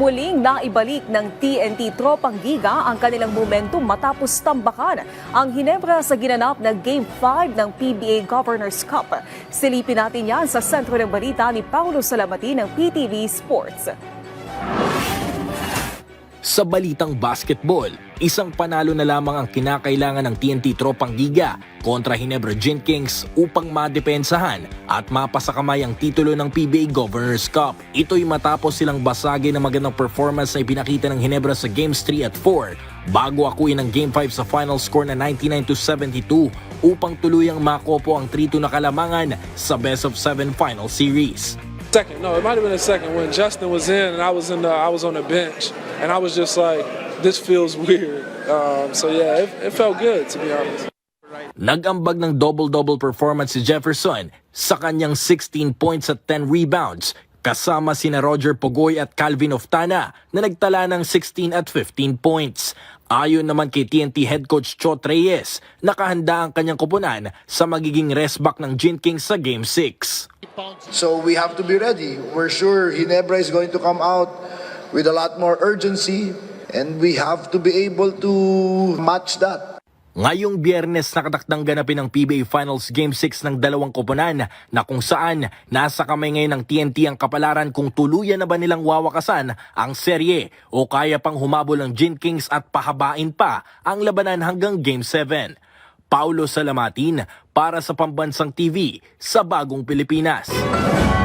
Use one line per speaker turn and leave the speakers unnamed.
Muling naibalik ng TNT Tropang Giga ang kanilang momentum matapos tambakan ang Hinebra sa ginanap na Game 5 ng PBA Governors Cup. Silipin natin yan sa sentro ng balita ni Paulo Salamati ng PTV Sports.
Sa balitang basketball, isang panalo na lamang ang kinakailangan ng TNT Tropang Giga kontra Hinebra Gin Kings upang madepensahan at mapasakamay ang titulo ng PBA Governors Cup. Ito'y matapos silang basagin ng magandang performance na ipinakita ng Hinebra sa Games 3 at 4 bago akuin ang Game 5 sa final score na 99-72 upang tuluyang makopo ang 3-2 na kalamangan sa Best of 7 final series.
Second, no, it might have been a second when Justin was in and I was on the bench, and I was just like, this feels weird. So yeah, it felt good, to be honest.
Nag-ambag ng double-double performance si Jefferson sa kanyang 16 points at 10 rebounds kasama sina Roger Pogoy at Calvin Oftana na nagtala ng 16 at 15 points. Ayon naman kay TNT head coach Chot Reyes, nakahanda ang kanyang koponan sa magiging restback ng Gin Kings sa Game 6.
So we have to be ready. We're sure Hinebra is going to come out with a lot more urgency and we have to be able to match that.
Ngayong Biyernes nakatakdang ganapin ang PBA Finals Game 6 ng dalawang koponan na kung saan nasa kamay ngayon ng TNT ang kapalaran kung tuluyan na ba nilang wawakasan ang serye o kaya pang humabol ang Gin Kings at pahabain pa ang labanan hanggang Game 7. Paulo Salamatin para sa Pambansang TV sa Bagong Pilipinas.